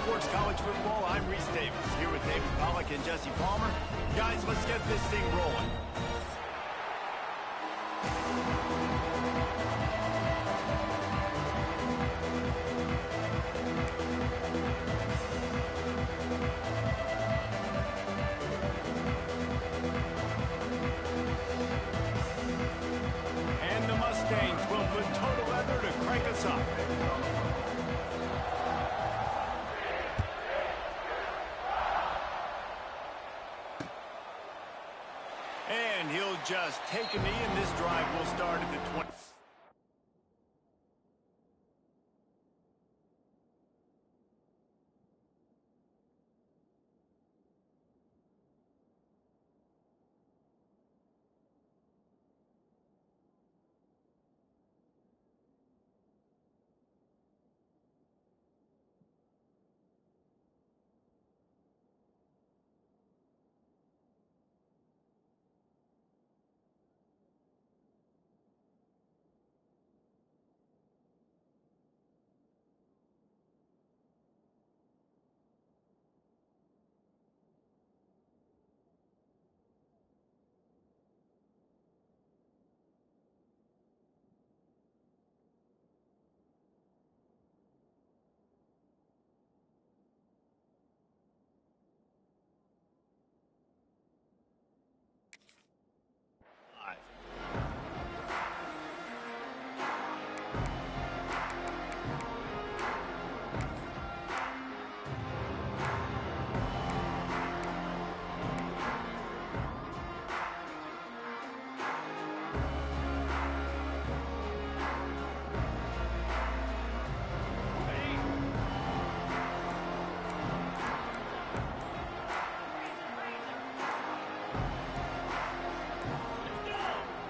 Sports College Football. I'm Reese Davis, here with David Pollack and Jesse Palmer. Guys, let's get this thing rolling. And the Mustangs will put total leather to crank us up. And he'll just take a knee, and this drive will start at the 20.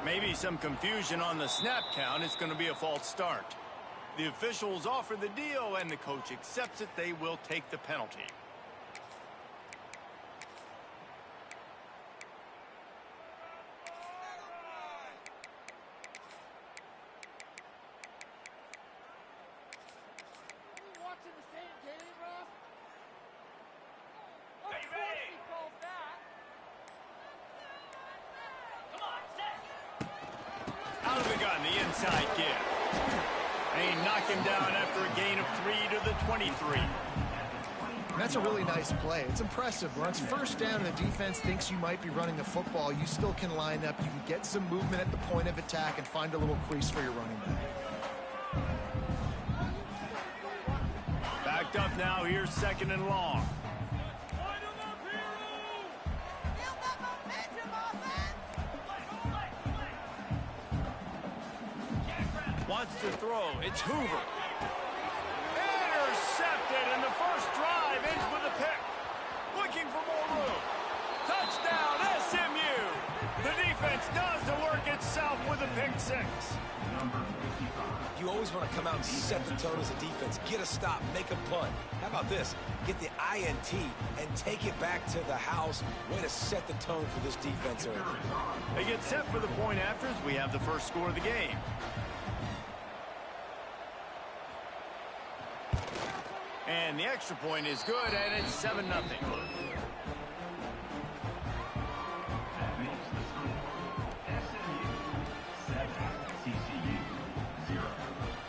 Maybe some confusion on the snap count. It's going to be a false start. The officials offer the deal, and the coach accepts it. They will take the penalty. Out of the gun, the inside give. They knock him down after a gain of 3 to the 23. That's a really nice play. It's impressive. When it's first down and the defense thinks you might be running the football, you still can line up. You can get some movement at the point of attack and find a little crease for your running back. Backed up now. Here's 2nd and long. Wants to throw. It's Hoover. Intercepted, and the first drive ends with a pick. Looking for more room. Touchdown, SMU. The defense does the work itself with a pick 6. You always want to come out and set the tone as a defense. Get a stop, make a punt. How about this? Get the INT and take it back to the house. Way to set the tone for this defense early. They get set for the point afters. We have the first score of the game. And the extra point is good, and it's 7-0.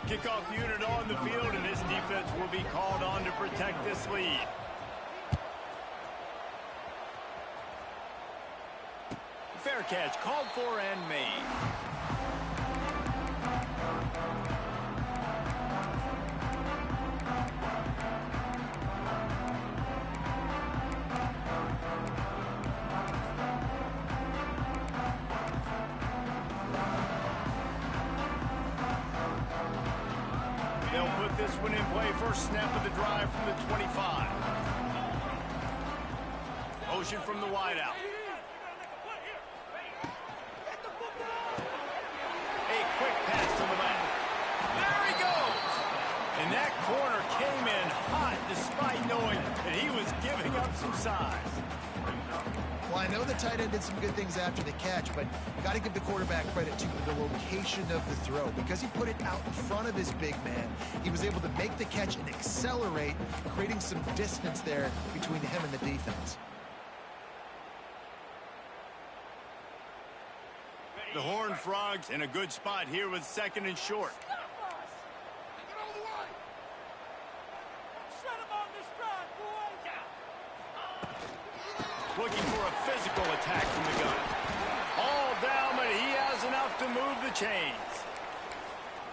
Kickoff unit on the field, and this defense will be called on to protect this lead. Fair catch called for and made. They'll put this one in play. First snap of the drive from the 25. Motion from the wideout. A quick pass to the left. There he goes! And that corner came in hot despite knowing that he was giving up some size. Well, I know the tight end did some good things after the catch, but got to give the quarterback credit, too, for the location of the throw. Because he put it out in front of his big man, he was able to make the catch and accelerate, creating some distance there between him and the defense. The Horned Frogs in a good spot here with 2nd and short. Looking for a physical attack from the gun. All down, but he has enough to move the chains.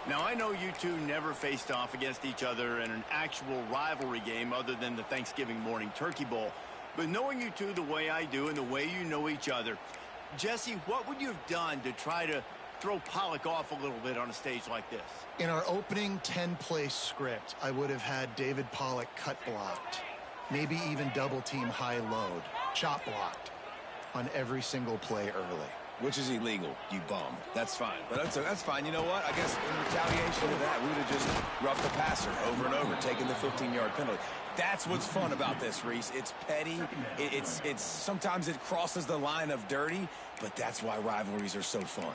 Now, I know you two never faced off against each other in an actual rivalry game other than the Thanksgiving morning turkey bowl. But knowing you two the way I do and the way you know each other, Jesse, what would you have done to try to throw Pollock off a little bit on a stage like this? In our opening 10-play script, I would have had David Pollock cut blocked. Maybe even double-team high load. Chop blocked on every single play early. Which is illegal, you bum. That's fine. But that's fine. You know what? I guess in retaliation to that, we would have just roughed the passer over and over, taking the 15-yard penalty. That's what's fun about this, Reese. It's petty. It's sometimes it crosses the line of dirty, but that's why rivalries are so fun.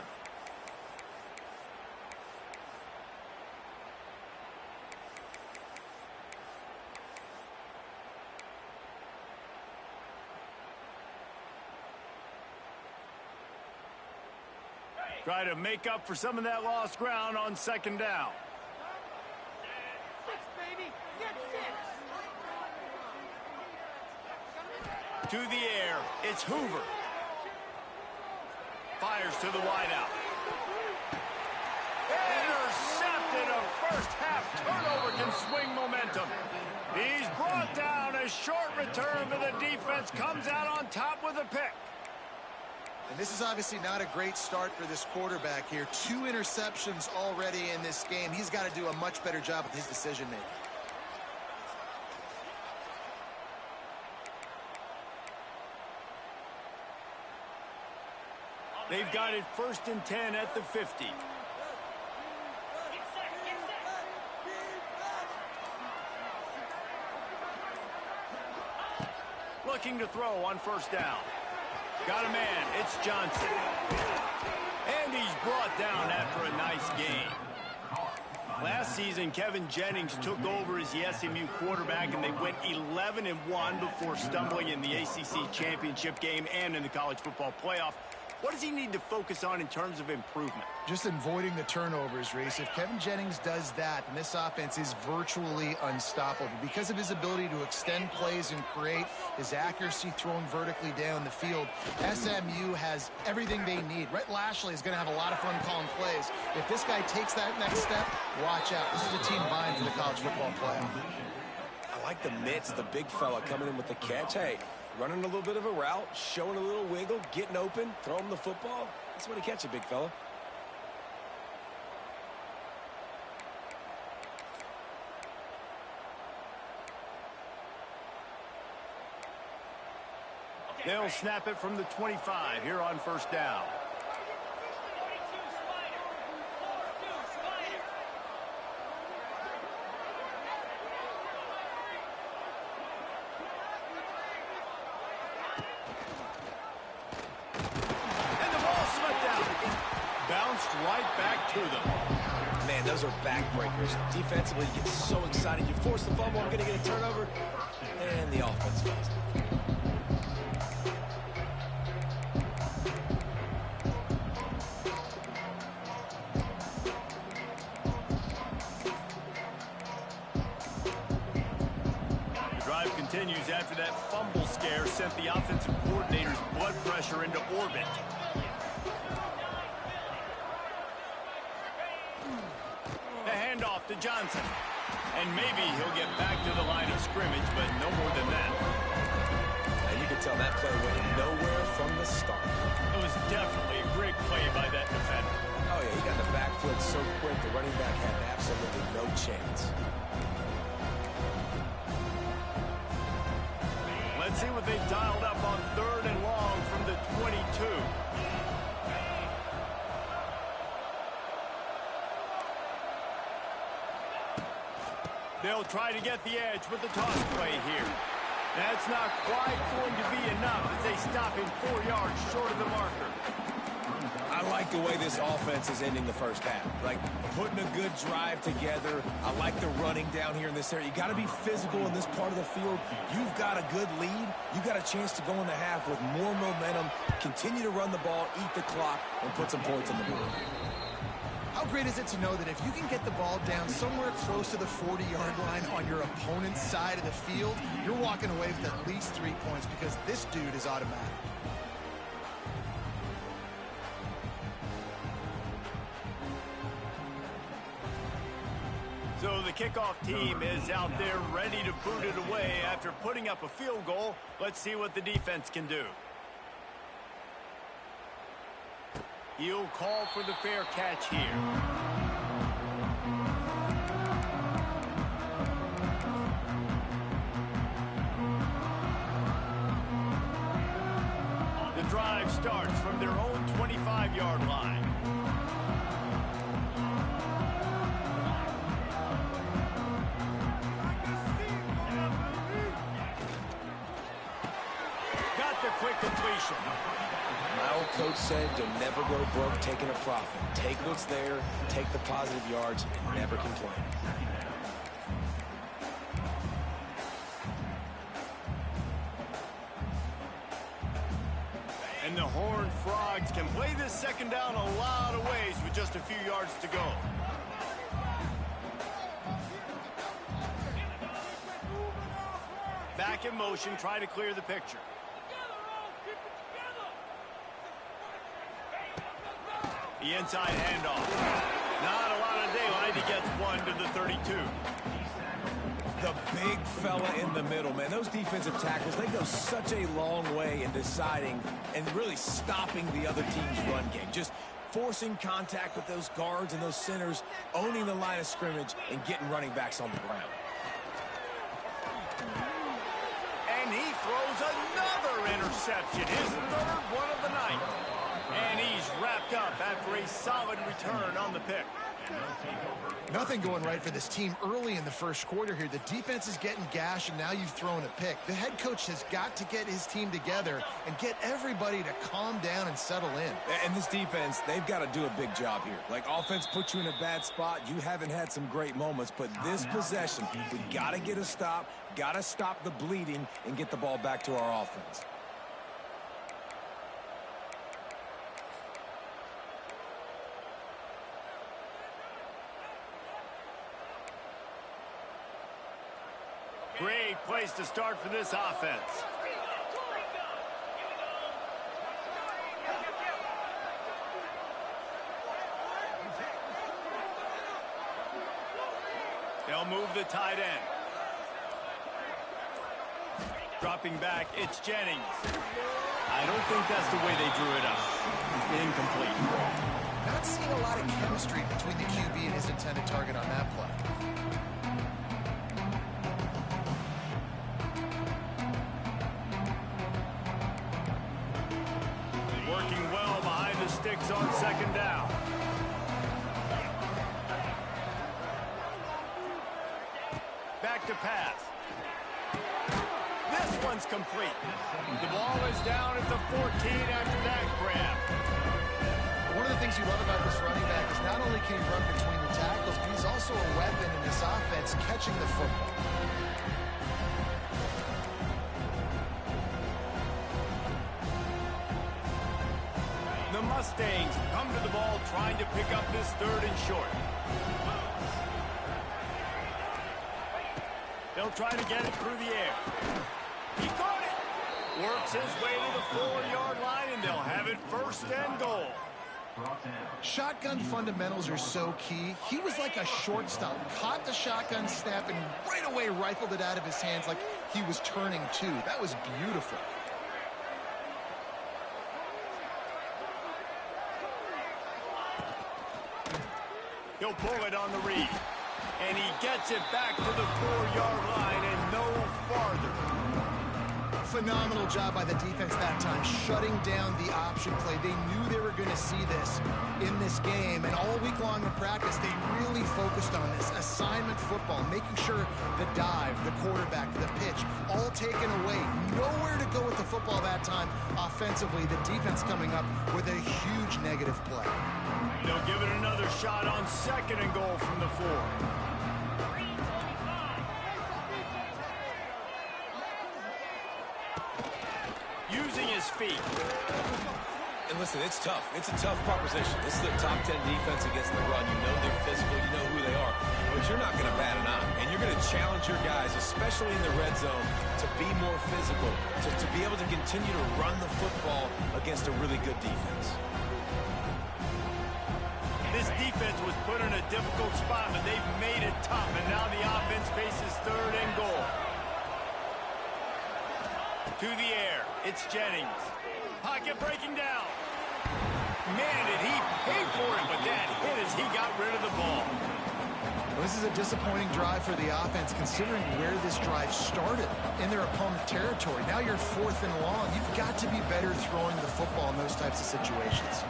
Try to make up for some of that lost ground on 2nd down. 6, baby. Get 6. To the air, it's Hoover. Fires to the wideout. Intercepted. A first-half turnover can swing momentum. He's brought down. A short return, but the defense comes out on top with a pick. And this is obviously not a great start for this quarterback here. 2 interceptions already in this game. He's got to do a much better job with his decision-making. They've got it 1st and 10 at the 50. Looking to throw on 1st down. Got a man, it's Johnson. And he's brought down after a nice game. Last season, Kevin Jennings took over as the SMU quarterback, and they went 11-1 before stumbling in the ACC championship game and in the college football playoff. What does he need to focus on in terms of improvement? Just avoiding the turnovers, Reese. If Kevin Jennings does that, then this offense is virtually unstoppable because of his ability to extend plays and create, his accuracy throwing vertically down the field. SMU has everything they need. Rhett Lashley is going to have a lot of fun calling plays. If this guy takes that next step, watch out. This is a team vying for the college football playoff. I like the mitts, the big fella coming in with the catch. Hey, running a little bit of a route, showing a little wiggle, getting open, throwing the football. That's when he catch it, big fella. They'll snap it from the 25 here on 1st down. Right back to them. Man, those are backbreakers. Defensively, you get so excited. You force the fumble, I'm going to get a turnover, and the offense falls. The drive continues after that fumble scare sent the offensive coordinator's blood pressure into orbit. To Johnson. And maybe he'll get back to the line of scrimmage, but no more than that. And you can tell that play went nowhere from the start. It was definitely a great play by that defender. Oh, yeah, he got the back foot so quick, the running back had absolutely no chance. Let's see what they've dialed up on 3rd and long from the 22. They'll try to get the edge with the toss play here. That's not quite going to be enough as they stop him 4 yards short of the marker. I like the way this offense is ending the first half. Like, putting a good drive together. I like the running down here in this area. You got to be physical in this part of the field. You've got a good lead. You've got a chance to go in the half with more momentum, continue to run the ball, eat the clock, and put some points on the board. How great is it to know that if you can get the ball down somewhere close to the 40-yard line on your opponent's side of the field, you're walking away with at least 3 points because this dude is automatic. So the kickoff team is out there ready to boot it away after putting up a field goal. Let's see what the defense can do. He'll call for the fair catch here. The drive starts from their own 25-yard line. Got the quick completion. My old coach said you'll never go broke taking a profit. Take what's there, take the positive yards, and never complain. And the Horned Frogs can play this second down a lot of ways with just a few yards to go. Back in motion, try to clear the picture. The inside handoff. Not a lot of daylight. He gets one to the 32. The big fella in the middle, man. Those defensive tackles, they go such a long way in deciding and really stopping the other team's run game. Just forcing contact with those guards and those centers, owning the line of scrimmage, and getting running backs on the ground. And he throws another interception. His third one of the night. And he's wrapped up after a solid return on the pick. Nothing going right for this team early in the first quarter here. The defense is getting gashed, and now you've thrown a pick. The head coach has got to get his team together and get everybody to calm down and settle in. And this defense, they've got to do a big job here. Like, offense puts you in a bad spot. You haven't had some great moments, but this possession, we got to get a stop, got to stop the bleeding, and get the ball back to our offense. Great place to start for this offense. They'll move the tight end. Dropping back, it's Jennings. I don't think that's the way they drew it up. Incomplete. Not seeing a lot of chemistry between the QB and his intended target on that play. Working well behind the sticks on second down. Back to pass. This one's complete. The ball is down at the 14 after that grab. One of the things you love about this running back is not only can he run between the tackles, but he's also a weapon in this offense catching the football. The Mustangs come to the ball trying to pick up this third and short. They'll try to get it through the air. He caught it. Works his way to the 4-yard line, and they'll have it first and goal. Shotgun fundamentals are so key. He was like a shortstop, caught the shotgun snap, and right away rifled it out of his hands like he was turning two. That was beautiful. He'll pull it on the read. And he gets it back to the 4-yard line and no farther. Phenomenal job by the defense that time, shutting down the option play. They knew they were going to see this in this game, and all week long in practice, they really focused on this assignment football, making sure the dive, the quarterback, the pitch, yardage, all taken away. Nowhere to go with the football that time offensively. The defense coming up with a huge negative play. They'll give it another shot on 2nd and goal from the 4. Using his feet. And listen, it's tough. It's a tough proposition. This is a top 10 defense against the run. You know they're physical. You know who they are. But you're not going to bat an eye. And you're going to challenge your guys, especially in the red zone, to be more physical, to be able to continue to run the football against a really good defense. This defense was put in a difficult spot, but they've made it tough. And now the offense faces 3rd and goal. To the air. It's Jennings. Pocket breaking down. Man, did he pay for it, but that hit as he got rid of the ball. Well, this is a disappointing drive for the offense, considering where this drive started, in their opponent territory. Now you're 4th and long. You've got to be better throwing the football in those types of situations.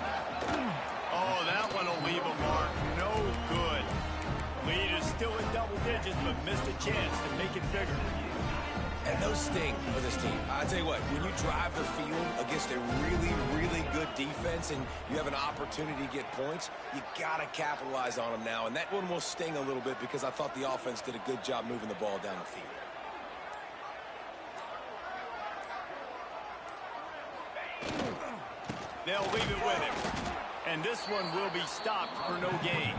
Oh, that one will leave a mark. No good. Lead is still in double digits, but missed a chance to make it bigger. And no sting for this team. I tell you what, when you drive the field against a really, really good defense and you have an opportunity to get points, you got to capitalize on them now. And that one will sting a little bit because I thought the offense did a good job moving the ball down the field. They'll leave it with him. And this one will be stopped for no gain.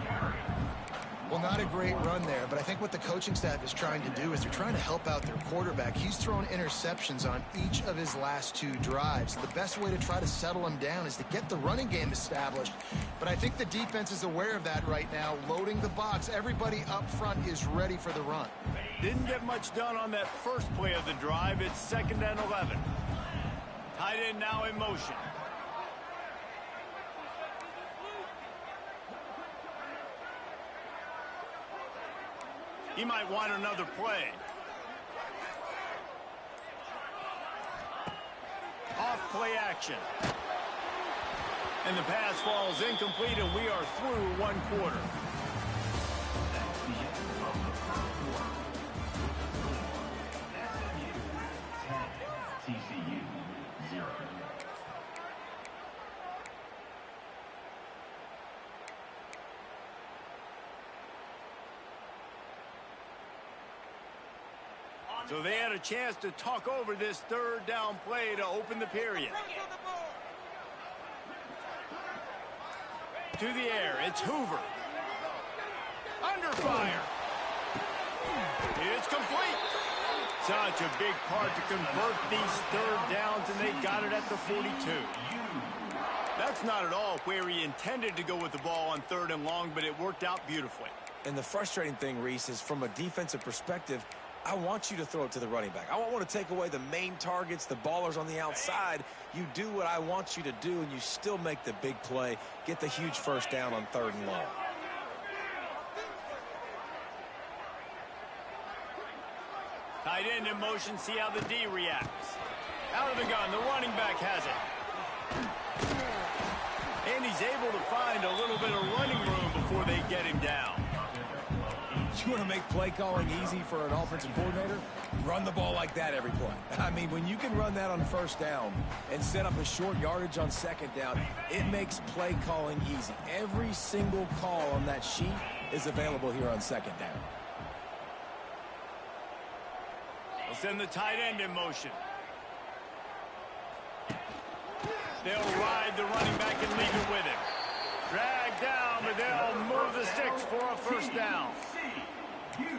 Well, not a great run there, but I think what the coaching staff is trying to do is they're trying to help out their quarterback. He's thrown interceptions on each of his last 2 drives. The best way to try to settle him down is to get the running game established. But I think the defense is aware of that right now, loading the box. Everybody up front is ready for the run. Didn't get much done on that first play of the drive. It's 2nd and 11. Tight end now in motion. He might want another play. Off play action. And the pass falls incomplete, and we are through 1 quarter. So they had a chance to talk over this 3rd down play to open the period. To the air, it's Hoover. Under fire. It's complete. Such a big part to convert these 3rd downs, and they got it at the 42. That's not at all where he intended to go with the ball on 3rd and long, but it worked out beautifully. And the frustrating thing, Reese, is from a defensive perspective, I want you to throw it to the running back. I don't want to take away the main targets, the ballers on the outside. You do what I want you to do, and you still make the big play, get the huge 1st down on 3rd and long. Tight end in motion, see how the D reacts. Out of the gun, the running back has it. And he's able to find a little bit of running room before they get him down. You want to make play calling easy for an offensive coordinator? Run the ball like that every play. I mean, when you can run that on 1st down and set up a short yardage on 2nd down, it makes play calling easy. Every single call on that sheet is available here on 2nd down. They'll send the tight end in motion. They'll ride the running back and leave it with him. Drag down, but they'll move the sticks for a 1st down.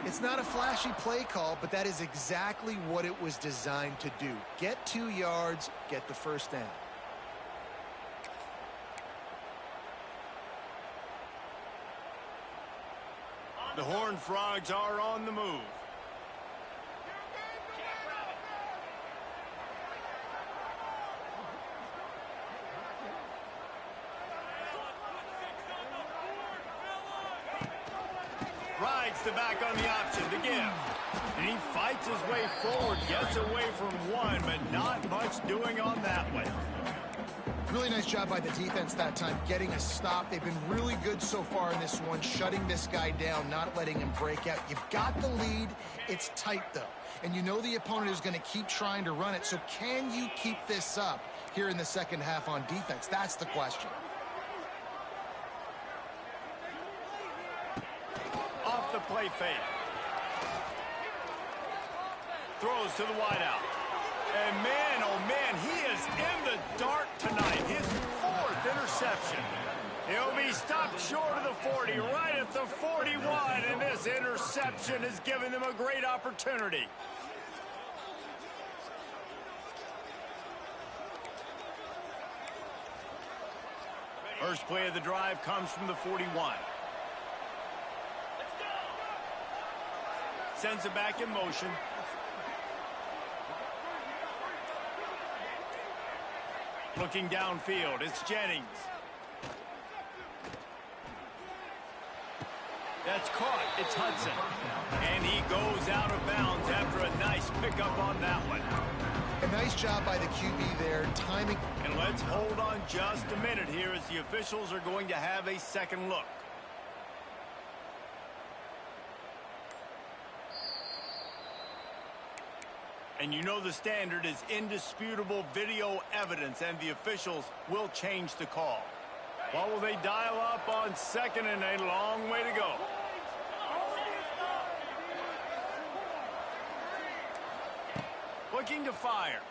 It's not a flashy play call, but that is exactly what it was designed to do. Get 2 yards, get the 1st down. The Horned Frogs are on the move. Rides the back on the option to give. And he fights his way forward, gets away from one, but not much doing on that one. Really nice job by the defense that time, getting a stop. They've been really good so far in this one, shutting this guy down, not letting him break out. You've got the lead. It's tight, though. And you know the opponent is going to keep trying to run it. So can you keep this up here in the second half on defense? That's the question. Off the play fake. Throws to the wideout. And man, oh man, he is in the dark tonight. His 4th interception. He'll be stopped short of the 40, right at the 41, and this interception has given them a great opportunity. First play of the drive comes from the 41. Sends it back in motion. Looking downfield, it's Jennings. That's caught, it's Hudson. And he goes out of bounds after a nice pickup on that one. A nice job by the QB there, timing. And let's hold on just a minute here as the officials are going to have a second look. And you know the standard is indisputable video evidence, and the officials will change the call. What will they dial up on second and a long way to go? Looking to fire.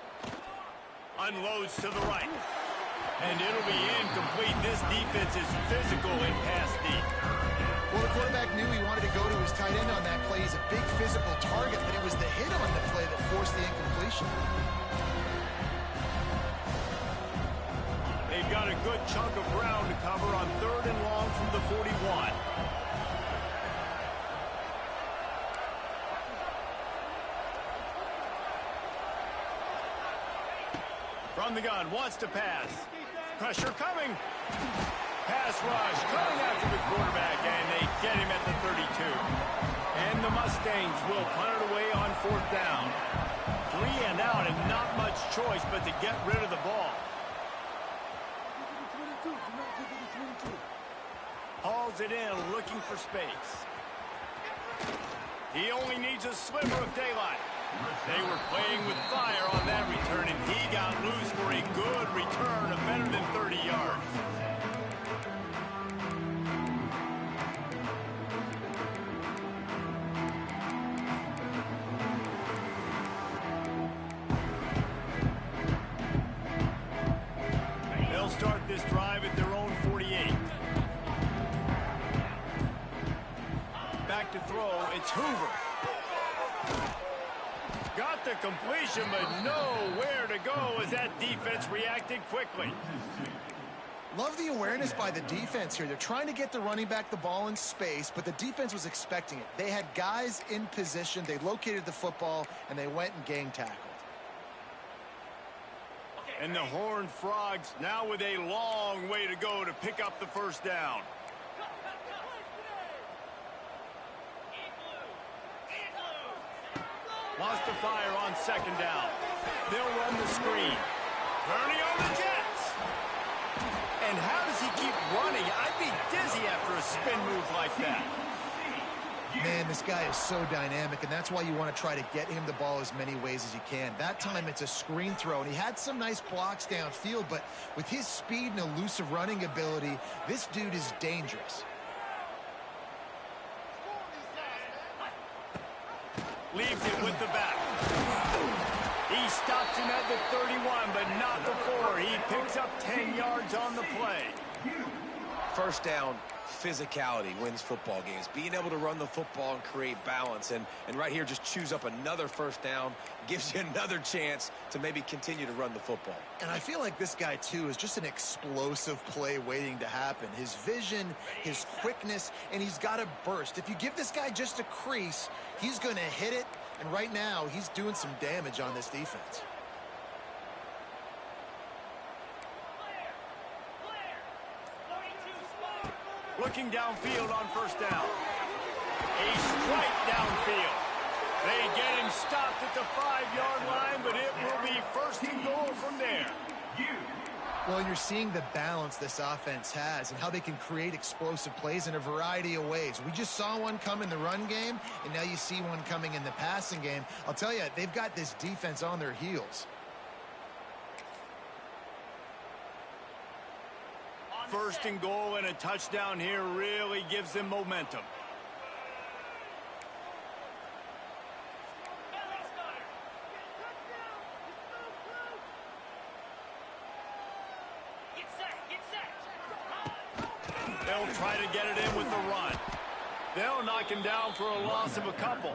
Unloads to the right. And it'll be incomplete. This defense is physical in pass deep. Well, the quarterback knew he wanted to go to his tight end on that play. He's a big physical target, but it was the hit on the play that forced the incompletion. They've got a good chunk of ground to cover on 3rd and long from the 41. From the gun, wants to pass. Pressure coming. Pass rush coming after the quarterback, and they get him at the 32. And the Mustangs will punt it away on 4th down. 3 and out, and not much choice but to get rid of the ball. Hauls it in, looking for space. He only needs a sliver of daylight. They were playing with fire on that return, and he got loose for a good return of better than 30 yards. They'll start this drive at their own 48. Back to throw, it's Hoover. Got the completion, but nowhere to go as that defense reacted quickly. Love the awareness by the defense here. They're trying to get the running back the ball in space, but the defense was expecting it. They had guys in position. They located the football, and they went and gang tackled. And the Horned Frogs now with a long way to go to pick up the first down. Wants to fire on 2nd down. They'll run the screen. Turning on the Jets. And how does he keep running? I'd be dizzy after a spin move like that. Man, this guy is so dynamic, and that's why you want to try to get him the ball as many ways as you can. That time it's a screen throw, and he had some nice blocks downfield, but with his speed and elusive running ability, this dude is dangerous. Leaves it with the back. He stops him at the 31, but not before. He picks up 10 yards on the play. First down, physicality wins football games. Being able to run the football and create balance. And right here, just choose up another first down. Gives you another chance to maybe continue to run the football. And I feel like this guy, too, is just an explosive play waiting to happen. His vision, his quickness, and he's got a burst. If you give this guy just a crease, he's going to hit it. And right now, he's doing some damage on this defense. Looking downfield on first down. A strike downfield. They get him stopped at the 5-yard line, but it will be first and goal from there. Well, you're seeing the balance this offense has and how they can create explosive plays in a variety of ways. We just saw one come in the run game, and now you see one coming in the passing game. I'll tell you, they've got this defense on their heels. First and goal and a touchdown here really gives them momentum. They'll try to get it in with the run. They'll knock him down for a loss of a couple.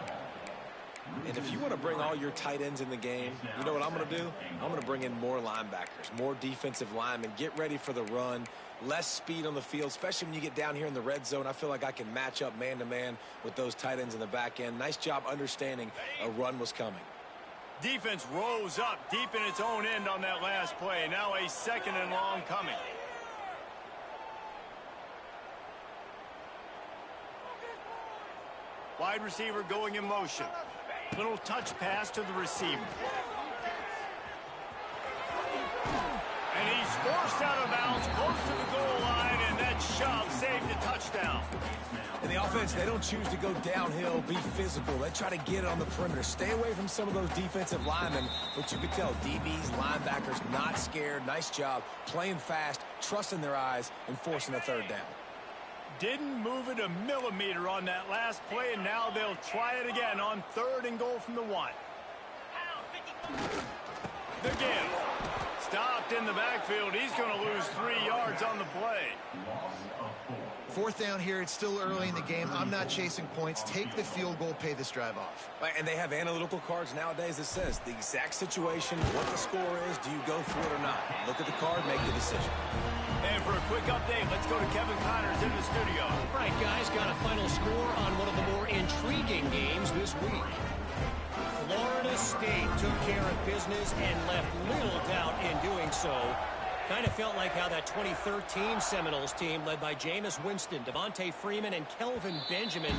And if you want to bring all your tight ends in the game, you know what I'm going to do? I'm going to bring in more linebackers, more defensive linemen, get ready for the run, less speed on the field, especially when you get down here in the red zone. I feel like I can match up man-to-man with those tight ends in the back end. Nice job understanding a run was coming. Defense rose up deep in its own end on that last play. Now a second and long coming. Wide receiver going in motion. Little touch pass to the receiver. And he's forced out of bounds close to the goal line, and that shove saved a touchdown. And the offense, they don't choose to go downhill, be physical. They try to get it on the perimeter. Stay away from some of those defensive linemen, but you can tell DBs, linebackers, not scared. Nice job playing fast, trusting their eyes, and forcing a third down. Didn't move it a millimeter on that last play, and now they'll try it again on third and goal from the 1. The give. Stopped in the backfield. He's going to lose 3 yards on the play. Fourth down here. It's still early in the game. I'm not chasing points. Take the field goal, pay this drive off. And they have analytical cards nowadays that says the exact situation, what the score is, do you go for it or not? Look at the card, make the decision. And for a quick update, let's go to Kevin Connors in the studio. Right, guys, got a final score on one of the more intriguing games this week. Florida State took care of business and left little doubt in doing so. Kind of felt like how that 2013 Seminoles team led by Jameis Winston, Devontae Freeman, and Kelvin Benjamin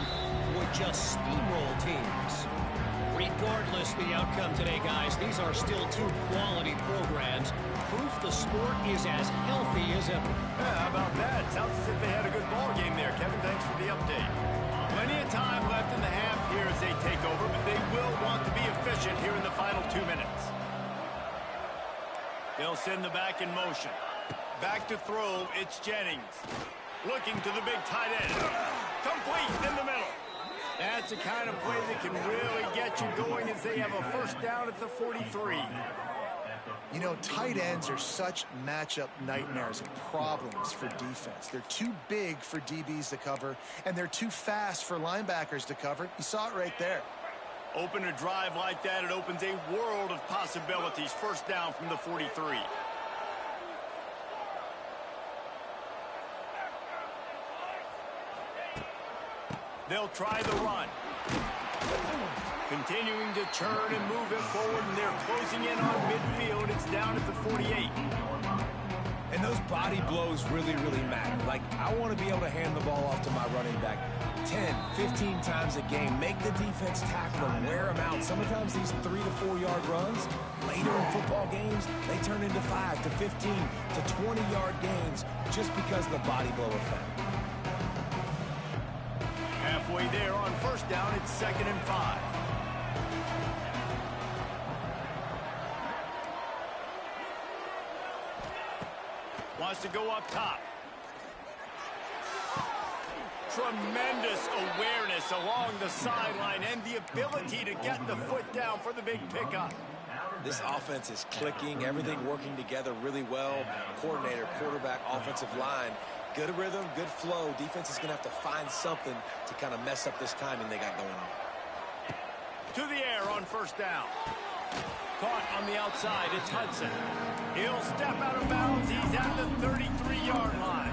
would just steamroll teams. Regardless the outcome today, guys, these are still two quality programs. Proof the sport is as healthy as ever. Yeah, how about that? Sounds as if they had a good ball game there. Kevin, thanks for the update. Plenty of time left in the half here as they take over, but they will want to be efficient here in the final 2 minutes. They'll send the back in motion. Back to throw, it's Jennings. Looking to the big tight end. Complete in the middle. That's the kind of play that can really get you going as they have a first down at the 43. You know, tight ends are such matchup nightmares and problems for defense. They're too big for DBs to cover, and they're too fast for linebackers to cover. You saw it right there. Open a drive like that, it opens a world of possibilities. First down from the 43. They'll try the run. Continuing to turn and move it forward, and they're closing in on midfield. It's down at the 48. And those body blows really, really matter. Like, I want to be able to hand the ball off to my running back 10, 15 times a game. Make the defense tackle them, wear them out. Sometimes these 3 to 4 yard runs, later in football games, they turn into 5 to 15 to 20 yard gains just because of the body blow effect. Halfway there on first down, it's 2nd and 5. Wants to go up top. Tremendous awareness along the sideline and the ability to get the foot down for the big pickup. This offense is clicking, everything working together really well. Coordinator, quarterback, offensive line. Good rhythm, good flow. Defense is going to have to find something to kind of mess up this timing they got going on. To the air on first down. Caught on the outside, it's Hudson. He'll step out of bounds. He's at the 33-yard line.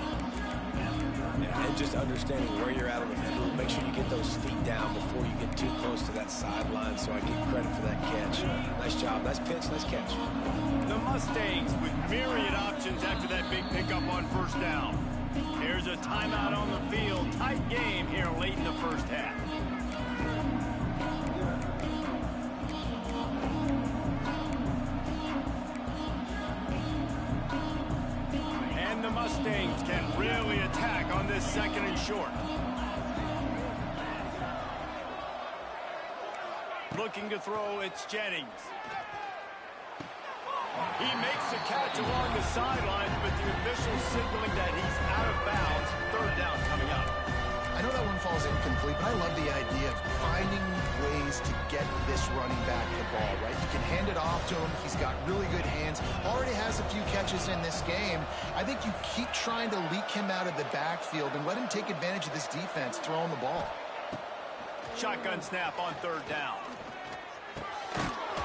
Yeah, and just understanding where you're at on the field. Make sure you get those feet down before you get too close to that sideline, so I get credit for that catch. Nice job, nice pitch, nice catch. The Mustangs with myriad options after that big pickup on first down. There's a timeout on the field. Tight game here late in the first half. Mustangs can really attack on this 2nd and short. Looking to throw, it's Jennings. He makes the catch along the sidelines, but the official signaling that he's out of bounds. 3rd down coming up. I know that one falls incomplete, but I love the idea of finding ways to get this running back the ball, right? You can hand it off to him. He's got really good hands. Already has a few catches in this game. I think you keep trying to leak him out of the backfield and let him take advantage of this defense throwing the ball. Shotgun snap on 3rd down.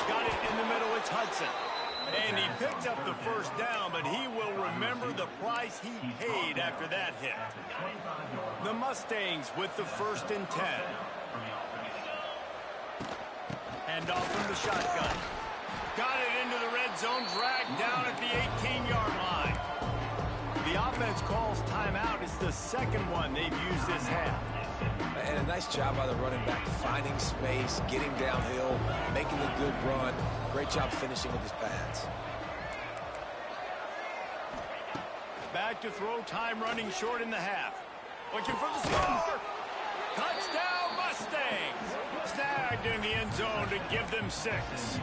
Got it in the middle. It's Hudson. And he picked up the 1st down, but he will remember the price he paid after that hit. The Mustangs with the 1st and 10. Hand off from the shotgun. Got it into the red zone, dragged down at the 18-yard line. The offense calls timeout. It's the 2nd one they've used this half. And a nice job by the running back, finding space, getting downhill, making a good run. Great job finishing with his pads. Back to throw, time running short in the half. Looking for the score. Touchdown, Mustangs. Snagged in the end zone to give them 6.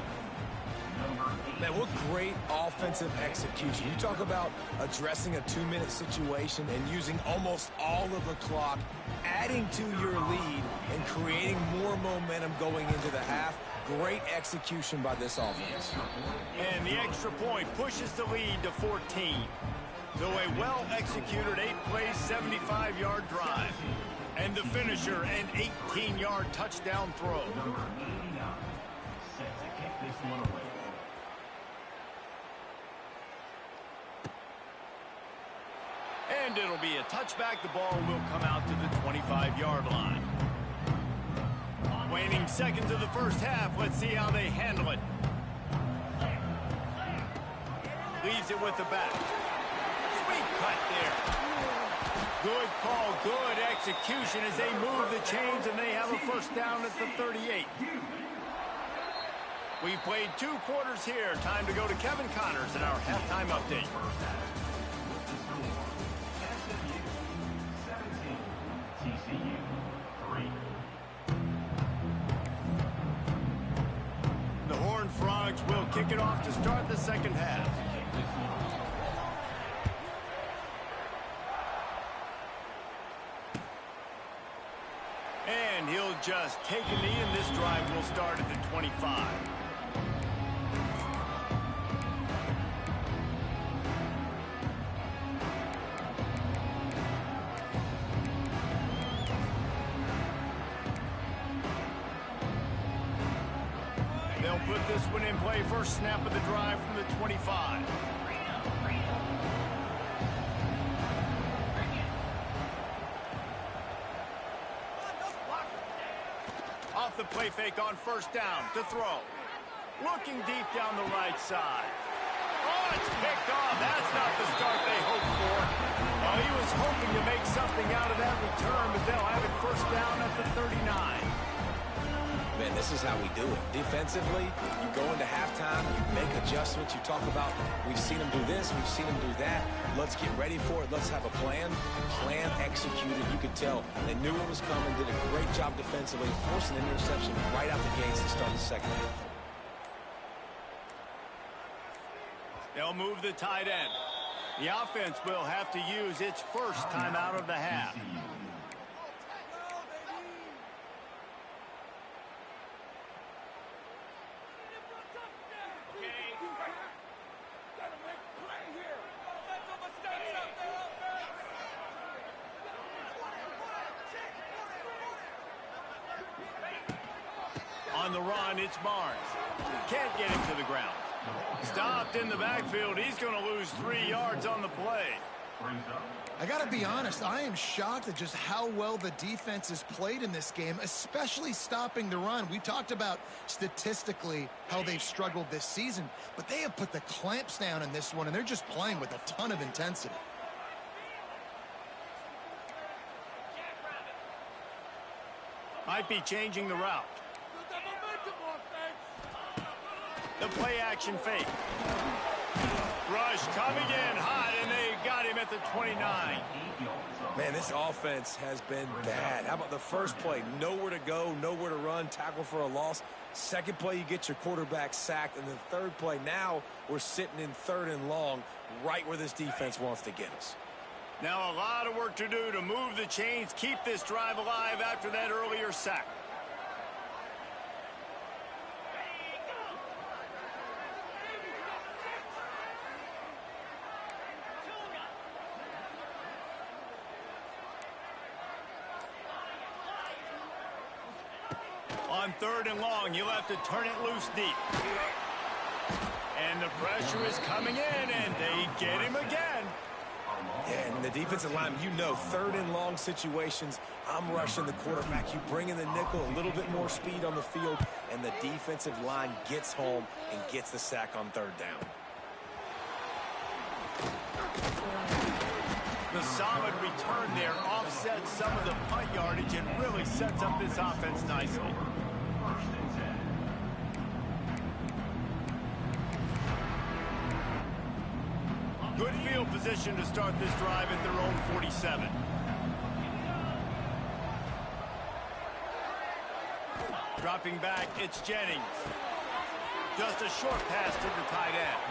Man, what great offensive execution. You talk about addressing a 2-minute situation and using almost all of the clock, adding to your lead and creating more momentum going into the half. Great execution by this offense. And the extra point pushes the lead to 14. So a well-executed 8-play, 75-yard drive. And the finisher, an 18-yard touchdown throw. And it'll be a touchback. The ball will come out to the 25-yard line. Waning seconds of the 1st half. Let's see how they handle it. Leaves it with the back. Sweet cut there. Good call, good execution as they move the chains, and they have a 1st down at the 38. We've played 2 quarters here. Time to go to Kevin Connors in our halftime update. The Horned Frogs will kick it off to start the 2nd half. And he'll just take a knee, and this drive will start at the 25. They'll put this one in play. 1st snap of the drive from the 25. Off the play fake on 1st down to throw. Looking deep down the right side. Oh, it's picked off. That's not the start they hoped for. Well, he was hoping to make something out of that return, but they'll have it 1st down at the 39. Man, this is how we do it. Defensively, you go into halftime, you make adjustments. You talk about, we've seen them do this, we've seen them do that. Let's get ready for it. Let's have a plan. Plan executed. You could tell they knew it was coming, did a great job defensively, forced an interception right out the gates to start the 2nd half. They'll move the tight end. The offense will have to use its 1st timeout of the half. On the run, it's Barnes. Can't get him to the ground. Stopped in the backfield. He's going to lose 3 yards on the play. I got to be honest, I am shocked at just how well the defense has played in this game, especially stopping the run. We talked about statistically how they've struggled this season, but they have put the clamps down in this one, and they're just playing with a ton of intensity. Might be changing the route. The play action fake. Rush coming in hot, and they got him at the 29. Man, this offense has been bad. How about the first play? Nowhere to go, nowhere to run, tackle for a loss. Second play, you get your quarterback sacked. And the third play, now we're sitting in 3rd and long, right where this defense wants to get us. Now a lot of work to do to move the chains, keep this drive alive after that earlier sack. On 3rd and long, you'll have to turn it loose deep. And the pressure is coming in, and they get him again. Yeah, and the defensive line, you know, 3rd and long situations, I'm rushing the quarterback. You bring in the nickel, a little bit more speed on the field, and the defensive line gets home and gets the sack on 3rd down. The solid return there offsets some of the punt yardage and really sets up this offense nicely. Good field position to start this drive at their own 47. Dropping back, it's Jennings. Just a short pass to the tight end.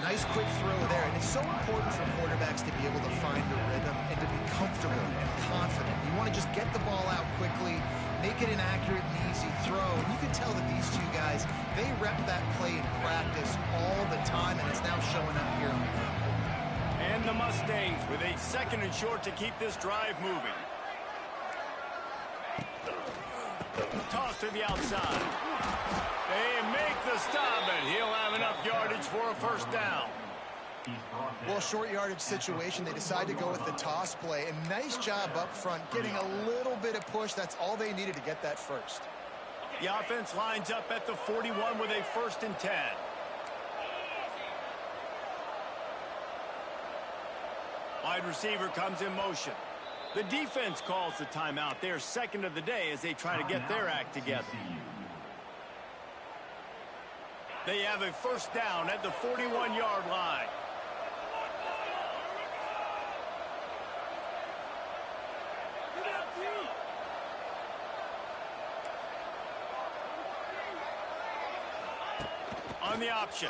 Nice quick throw there, and it's so important for quarterbacks to be able to find a rhythm and to be comfortable and confident. You want to just get the ball out quickly, make it an accurate and easy throw. And you can tell that these two guys, they rep that play in practice all the time, and it's now showing up here on the field. And the Mustangs with a 2nd and short to keep this drive moving. Toss to the outside. They make the stop, and he'll have enough yardage for a 1st down. Well, short yardage situation, they decide to go with the toss play. And nice job up front, getting a little bit of push. That's all they needed to get that 1st. The offense lines up at the 41 with a 1st and 10. Wide receiver comes in motion. The defense calls the timeout. They're 2nd of the day as they try to get their act together. They have a 1st down at the 41-yard line. On the option.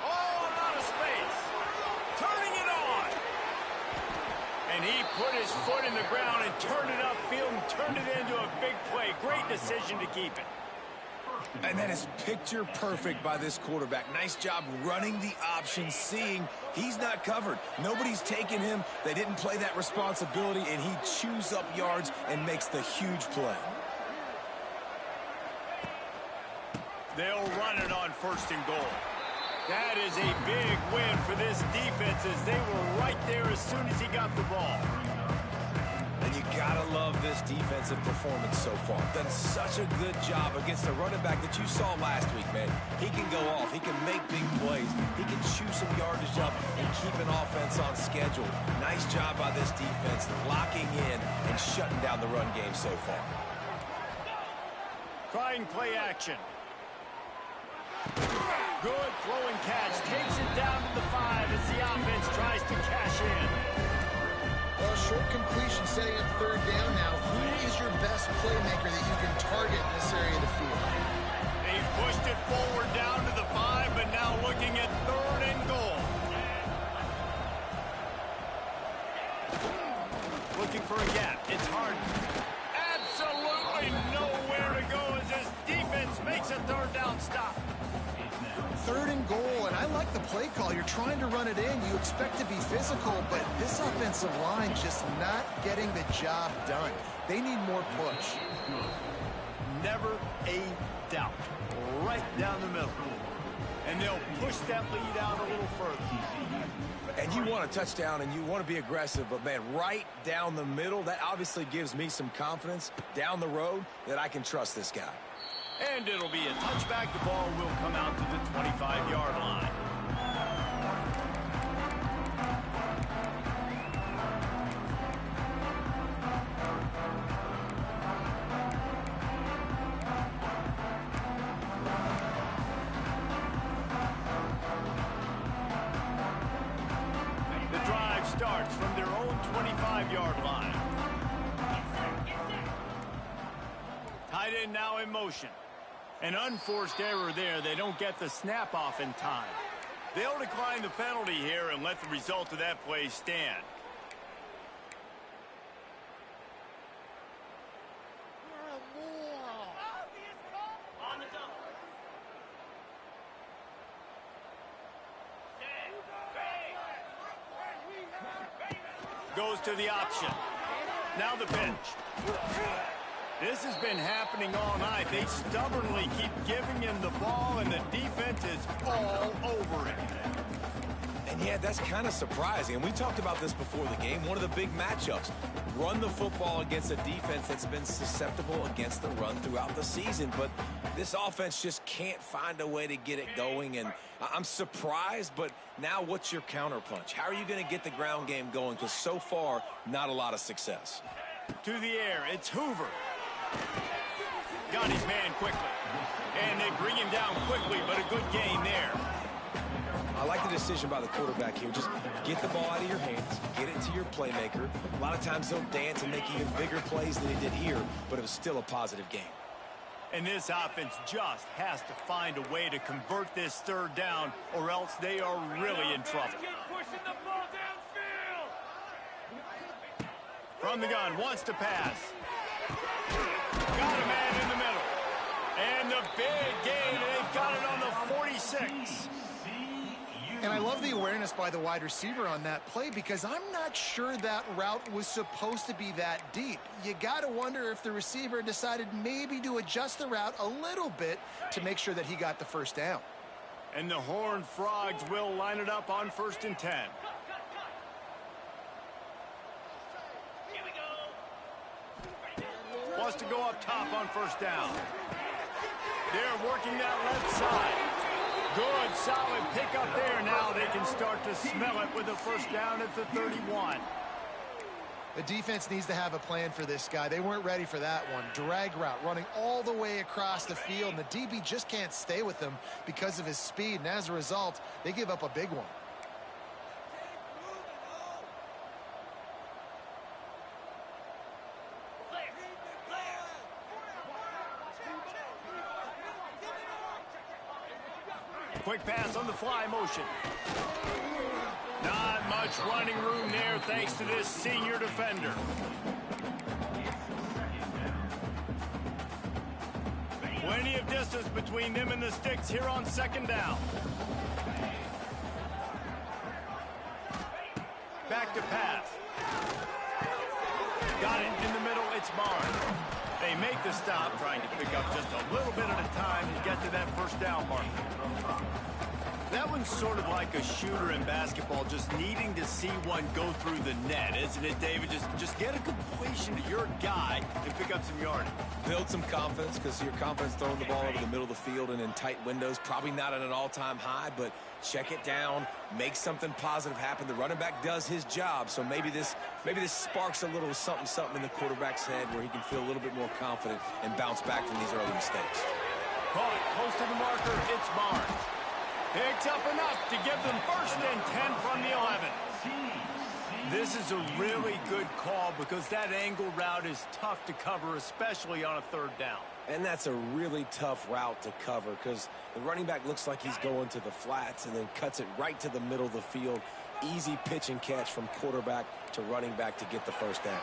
Oh, a lot of space. Turning it on. And he put his foot in the ground and turned it upfield and turned it into a big play. Great decision to keep it. And that is picture perfect by this quarterback. Nice job running the option, seeing he's not covered. Nobody's taking him. They didn't play that responsibility, and he chews up yards and makes the huge play. They'll run it on 1st and goal. That is a big win for this defense as they were right there as soon as he got the ball. And you gotta love this defensive performance so far. Done such a good job against the running back that you saw last week, man. He can go off. He can make big plays. He can chew some yardage up and keep an offense on schedule. Nice job by this defense locking in and shutting down the run game so far. Trying play action. Good throwing catch. Takes it down to the 5 as the offense tries to cash in. Well, short completion setting up 3rd down now. Who is your best playmaker that you can target in this area of the field? They've pushed it forward down to the 5, but now looking at 3rd and goal. Looking for a gap. It's hard. Absolutely nowhere to go as this defense makes a 3rd down stop. 3rd and goal, and I like the play call. You're trying to run it in. You expect to be physical, but this offensive line just not getting the job done. They need more push. Never a doubt. Right down the middle. And they'll push that lead out a little further. And you want a touchdown and you want to be aggressive, but man, right down the middle, that obviously gives me some confidence down the road that I can trust this guy. And it'll be a touchback. The ball will come out to the 25-yard line. 25-yard line. Tight end now in motion. An unforced error there. They don't get the snap off in time. They'll decline the penalty here and let the result of that play stand. Goes to the option. Now the pitch. This has been happening all night. They stubbornly keep giving him the ball, and the defense is all over it. And yeah, that's kind of surprising. And we talked about this before the game. One of the big matchups. Run the football against a defense that's been susceptible against the run throughout the season. But this offense just can't find a way to get it going. And I'm surprised, but now what's your counterpunch? How are you going to get the ground game going? Because so far, not a lot of success. To the air, it's Hoover. Got his man quickly. And they bring him down quickly, but a good gain there. I like the decision by the quarterback here. Just get the ball out of your hands, get it to your playmaker. A lot of times they'll dance and make even bigger plays than he did here, but it was still a positive game. And this offense just has to find a way to convert this third down, or else they are really in trouble. From the gun, wants to pass. Got a man in the middle. And the big gain, and they've got it on the 46. And I love the awareness by the wide receiver on that play, because I'm not sure that route was supposed to be that deep. You got to wonder if the receiver decided maybe to adjust the route a little bit to make sure that he got the first down. And the Horned Frogs will line it up on 1st and 10. Wants to go up top on 1st down. They're working that left side. Good, solid pickup there. Now they can start to smell it with a 1st down at the 31. The defense needs to have a plan for this guy. They weren't ready for that one. Drag route running all the way across the field, and the DB just can't stay with him because of his speed, and as a result, they give up a big one. Quick pass on the fly motion. Not much running room there thanks to this senior defender. Plenty of distance between them and the sticks here on 2nd down. Back to pass. Got it in the middle, it's Barnes. They make the stop, trying to pick up just a little bit at a time to get to that 1st down mark. That one's sort of like a shooter in basketball, just needing to see one go through the net, isn't it, David? Just get a completion to your guy and pick up some yardage. Build some confidence, because your confidence throwing the ball over the middle of the field and in tight windows, probably not at an all-time high, but check it down, make something positive happen. The running back does his job, so maybe this sparks a little something in the quarterback's head where he can feel a little bit more confident and bounce back from these early mistakes. Caught, close to the marker, it's Barnes. Picks up enough to give them 1st and 10 from the 11. This is a really good call, because that angle route is tough to cover, especially on a 3rd down. And that's a really tough route to cover, because the running back looks like he's going to the flats and then cuts it right to the middle of the field. Easy pitch and catch from quarterback to running back to get the 1st down.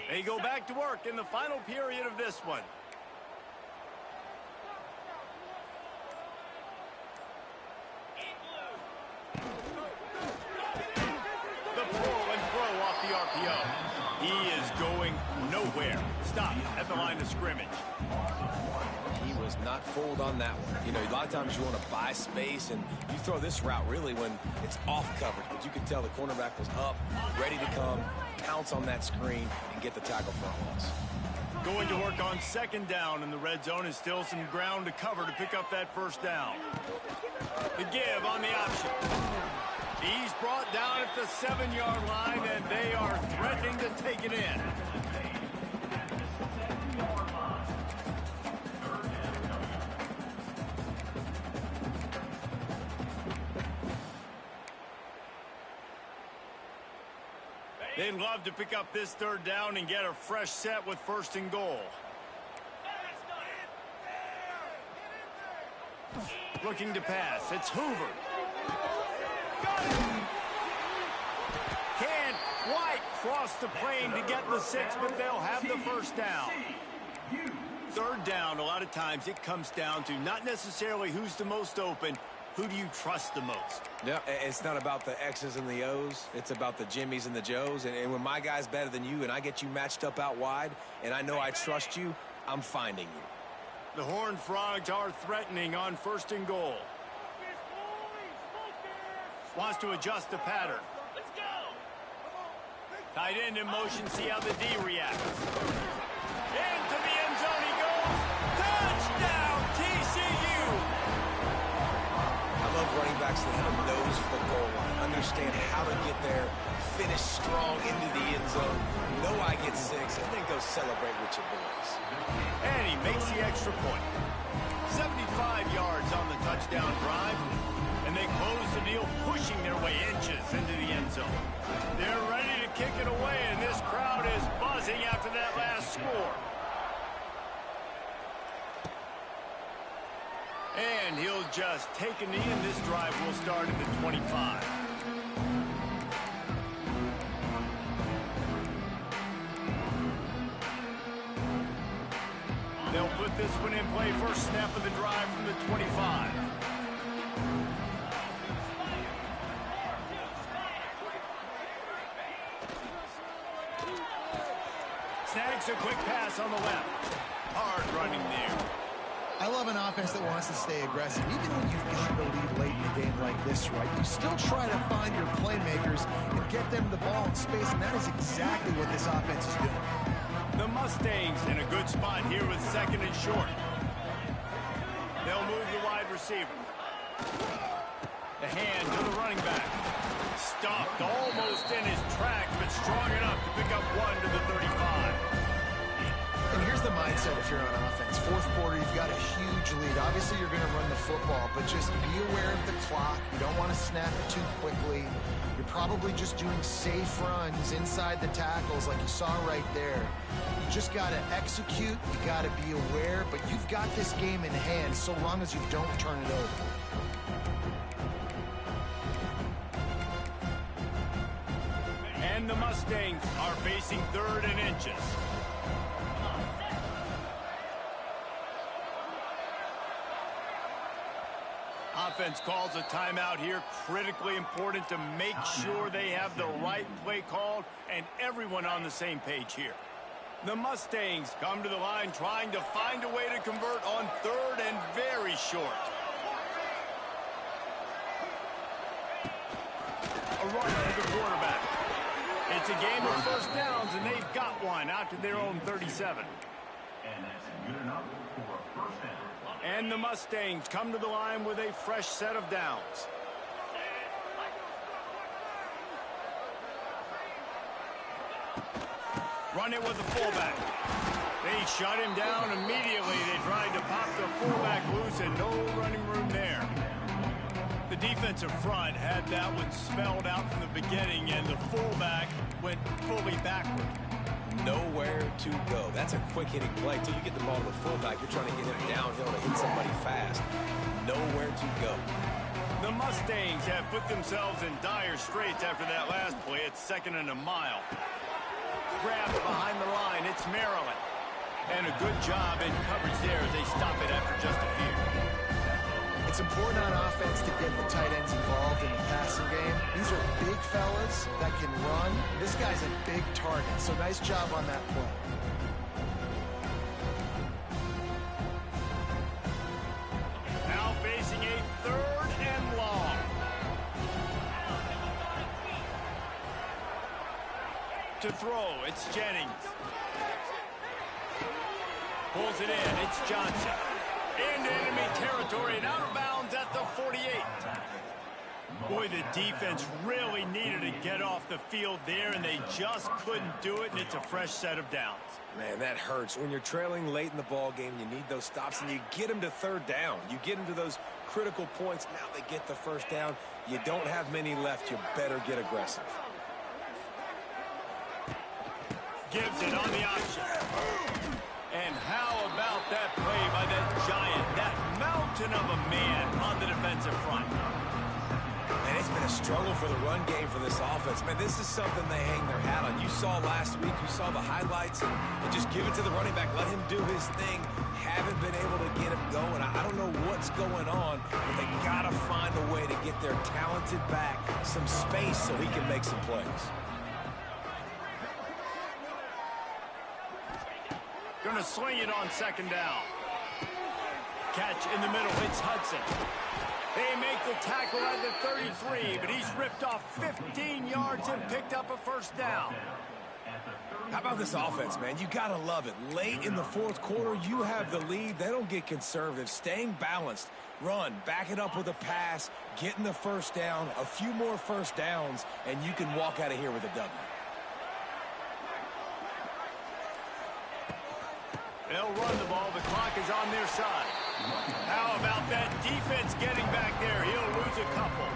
They go back to work in the final period of this one. The pull and throw off the RPO. He is going nowhere. Stop at the line of scrimmage. He was not fooled on that one. You know, a lot of times you want to buy space, and you throw this route really when it's off coverage. But you can tell the cornerback was up, ready to come, pounce on that screen and get the tackle for a loss. Going to work on second down in the red zone, is still some ground to cover to pick up that first down. The give on the option. He's brought down at the 7-yard line, and they are threatening to take it in. They'd love to pick up this third down and get a fresh set with first and goal. Looking to pass. It's Hoover. Can't quite cross the plane to get the 6, but they'll have the first down. Third down, a lot of times it comes down to not necessarily who's the most open, who do you trust the most? Yeah, it's not about the X's and the O's. It's about the Jimmys and the Joes. And when my guy's better than you and I get you matched up out wide and I know I trust you, I'm finding you. The Horned Frogs are threatening on first and goal. Wants to adjust the pattern. Let's go. Tight end in motion, see how the D reacts. Into the end zone he goes. Touchdown, TCU! I love running backs that have a nose for the goal line, understand how to get there, finish strong into the end zone, know I get 6, and then go celebrate with your boys. And he makes the extra point. 75 yards on the touchdown drive, and they close the deal, pushing their way inches into the end zone. They're ready to kick it away, and this crowd is buzzing after that last score. And he'll just take a knee, and this drive will start at the 25. They'll put this one in play, first snap of the drive from the 25. Snags a quick pass on the left. Hard running there. I love an offense that wants to stay aggressive. Even when you've got the lead late in a game like this, right, you still try to find your playmakers and get them the ball in space, and that is exactly what this offense is doing. The Mustangs in a good spot here with second and short. They'll move the wide receiver. The hand to the running back. Stopped almost in his tracks, but strong enough to pick up 1 to the 35. And here's the mindset if you're on offense. Fourth quarter, you've got a huge lead. Obviously, you're going to run the football, but just be aware of the clock. You don't want to snap it too quickly. You're probably just doing safe runs inside the tackles like you saw right there. You just got to execute. You got to be aware, but you've got this game in hand so long as you don't turn it over. And the Mustangs are facing third and inches. Offense calls a timeout here. Critically important to make sure they have the right play called and everyone on the same page here. The Mustangs come to the line trying to find a way to convert on third and very short. A run for the quarterback. It's a game of first downs, and they've got one out to their own 37. And that's good enough for a first down. And the Mustangs come to the line with a fresh set of downs. Run it with the fullback. They shut him down immediately. They tried to pop the fullback loose and no running room there. The defensive front had that one spelled out from the beginning, and the fullback went fully backward. Nowhere to go. That's a quick-hitting play. Till you get the ball to the fullback, you're trying to get him downhill to hit somebody fast. Nowhere to go. The Mustangs have put themselves in dire straits after that last play. It's second and a mile. Grabbed behind the line. It's Maryland. And a good job in coverage there as they stop it after just a few. It's important on offense to get the tight ends involved in the passing game. These are big fellas that can run. This guy's a big target, so nice job on that play. Now facing a third and long. To to throw. It's Jennings. Pulls it in. It's Johnson. Into enemy territory and out of bounds at the 48. Boy, the defense really needed to get off the field there, and they just couldn't do it, and it's a fresh set of downs. Man, that hurts. When you're trailing late in the ball game, you need those stops, and you get them to third down. You get them to those critical points. Now they get the first down. You don't have many left. You better get aggressive. Gives it on the option. And how about that play by that giant, that mountain of a man on the defensive front? And it's been a struggle for the run game for this offense. Man, this is something they hang their hat on. You saw last week, you saw the highlights, and just give it to the running back. Let him do his thing. Haven't been able to get him going. I don't know what's going on, but they got to find a way to get their talented back some space so he can make some plays. Gonna swing it on second down. Catch in the middle. It's Hudson. They make the tackle at the 33, but he's ripped off 15 yards and picked up a first down. How about this offense, man? You got to love it. Late in the fourth quarter, you have the lead. They don't get conservative. Staying balanced. Run, back it up with a pass, getting the first down, a few more first downs, and you can walk out of here with a W. They'll run the ball. The clock is on their side. How about that defense getting back there? He'll lose a couple.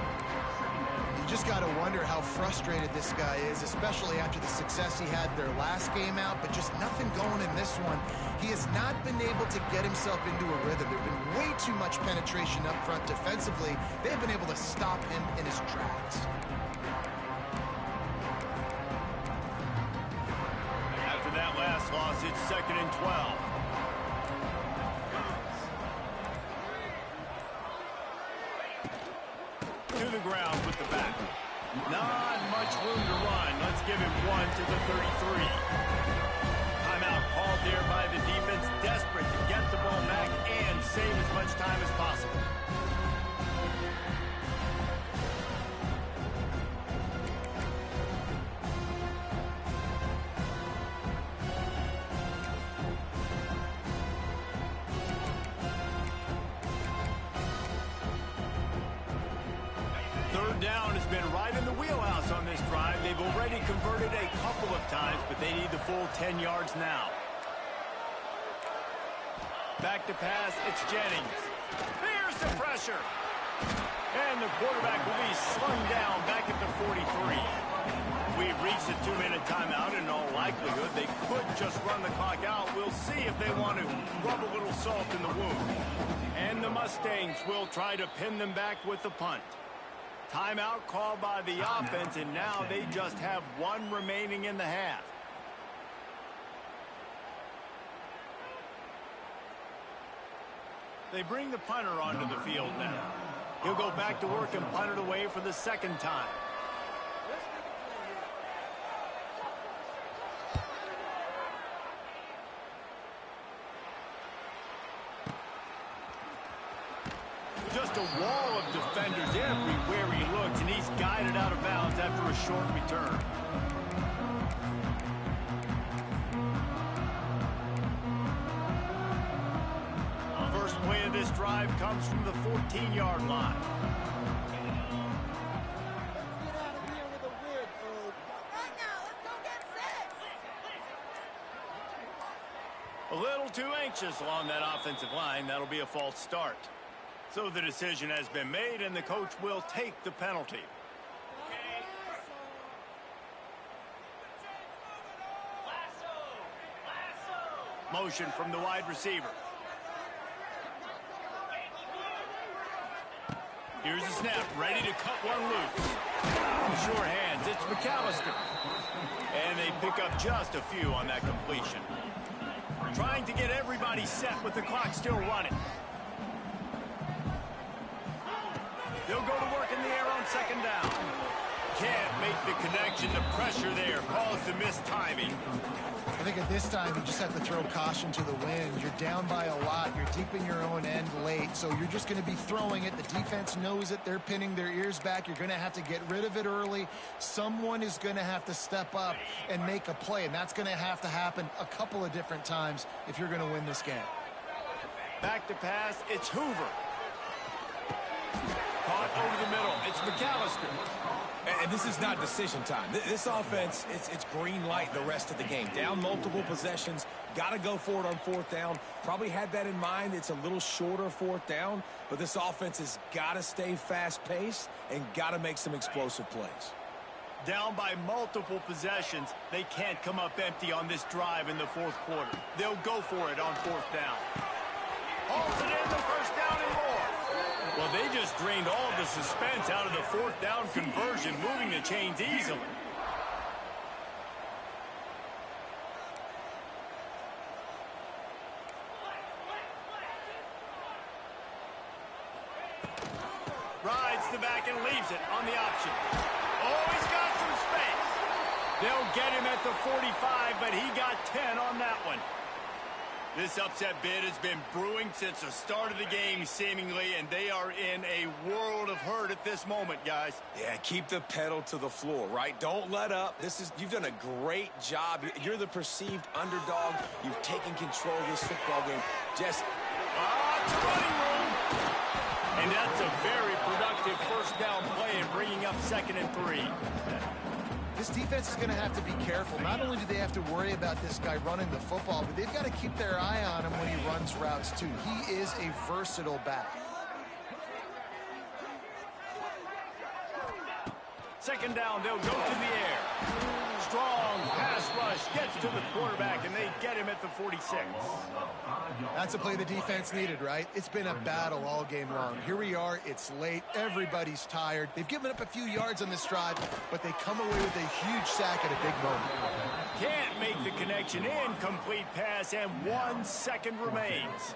You just got to wonder how frustrated this guy is, especially after the success he had their last game out, but just nothing going in this one. He has not been able to get himself into a rhythm. There's been way too much penetration up front defensively. They've been able to stop him in his tracks. After that last loss, it's 2nd and 12. To the ground with the back. Not much room to run. Let's give him one to the 33. Timeout called there by the defense, desperate to get the ball back and save as much time as possible. Down has been right in the wheelhouse on this drive. They've already converted a couple of times, but they need the full 10 yards now. Back to pass, it's Jennings. Here's the pressure. And the quarterback will be slung down back at the 43. We've reached a 2-minute timeout. In all likelihood, they could just run the clock out. We'll see if they want to rub a little salt in the wound. And the Mustangs will try to pin them back with the punt. Timeout called by the offense, and now they just have one remaining in the half. They bring the punter onto the field now. He'll go back to work and punt it away for the second time. Just a wall of defenders everywhere he looks, and he's guided out of bounds after a short return. First play of this drive comes from the 14-yard line. A little too anxious along that offensive line. That'll be a false start. So the decision has been made, and the coach will take the penalty. Motion from the wide receiver. Here's the snap, ready to cut one loose. Sure hands, it's McAllister. And they pick up just a few on that completion. Trying to get everybody set with the clock still running. They'll go to work in the air on second down. Can't make the connection. The pressure there caused the missed timing. I think at this time, you just have to throw caution to the wind. You're down by a lot. You're deep in your own end late, so you're just going to be throwing it. The defense knows it. They're pinning their ears back. You're going to have to get rid of it early. Someone is going to have to step up and make a play, and that's going to happen a couple of different times if you're going to win this game. Back to pass. It's Hoover. Caught over the middle. It's McAllister. And this is not decision time. This offense, it's green light the rest of the game. Down multiple possessions, got to go for it on fourth down. Probably had that in mind. It's a little shorter fourth down, but this offense has got to stay fast-paced and got to make some explosive plays. Down by multiple possessions, they can't come up empty on this drive in the fourth quarter. They'll go for it on fourth down. Holds it in, the first down and more. Well, they just drained all the suspense out of the fourth down conversion, moving the chains easily. Rides the back and leaves it on the option. Oh, he's got some space. They'll get him at the 45, but he got 10 on that one. This upset bid has been brewing since the start of the game, seemingly, and they are in a world of hurt at this moment, guys. Yeah, keep the pedal to the floor, right? Don't let up. You've done a great job. You're the perceived underdog. You've taken control of this football game. Just it's running room. And that's a very productive first down play and bringing up 2nd and 3. This defense is going to have to be careful. Not only do they have to worry about this guy running the football, but they've got to keep their eye on him when he runs routes, too. He is a versatile back. 2nd down, they'll go to the air. Strong pass rush gets to the quarterback, and they get him at the 46. That's a play the defense needed, right? It's been a battle all game long. Here we are. It's late. Everybody's tired. They've given up a few yards on this drive, but they come away with a huge sack at a big moment. Can't make the connection. Incomplete pass, and 1 second remains.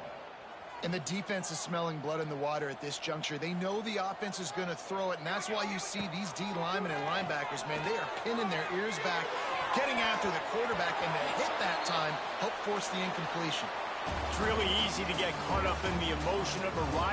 And the defense is smelling blood in the water at this juncture. They know the offense is going to throw it, and that's why you see these D linemen and linebackers, man, they are pinning their ears back, getting after the quarterback, and to hit that time, help force the incompletion. It's really easy to get caught up in the emotion of a rival.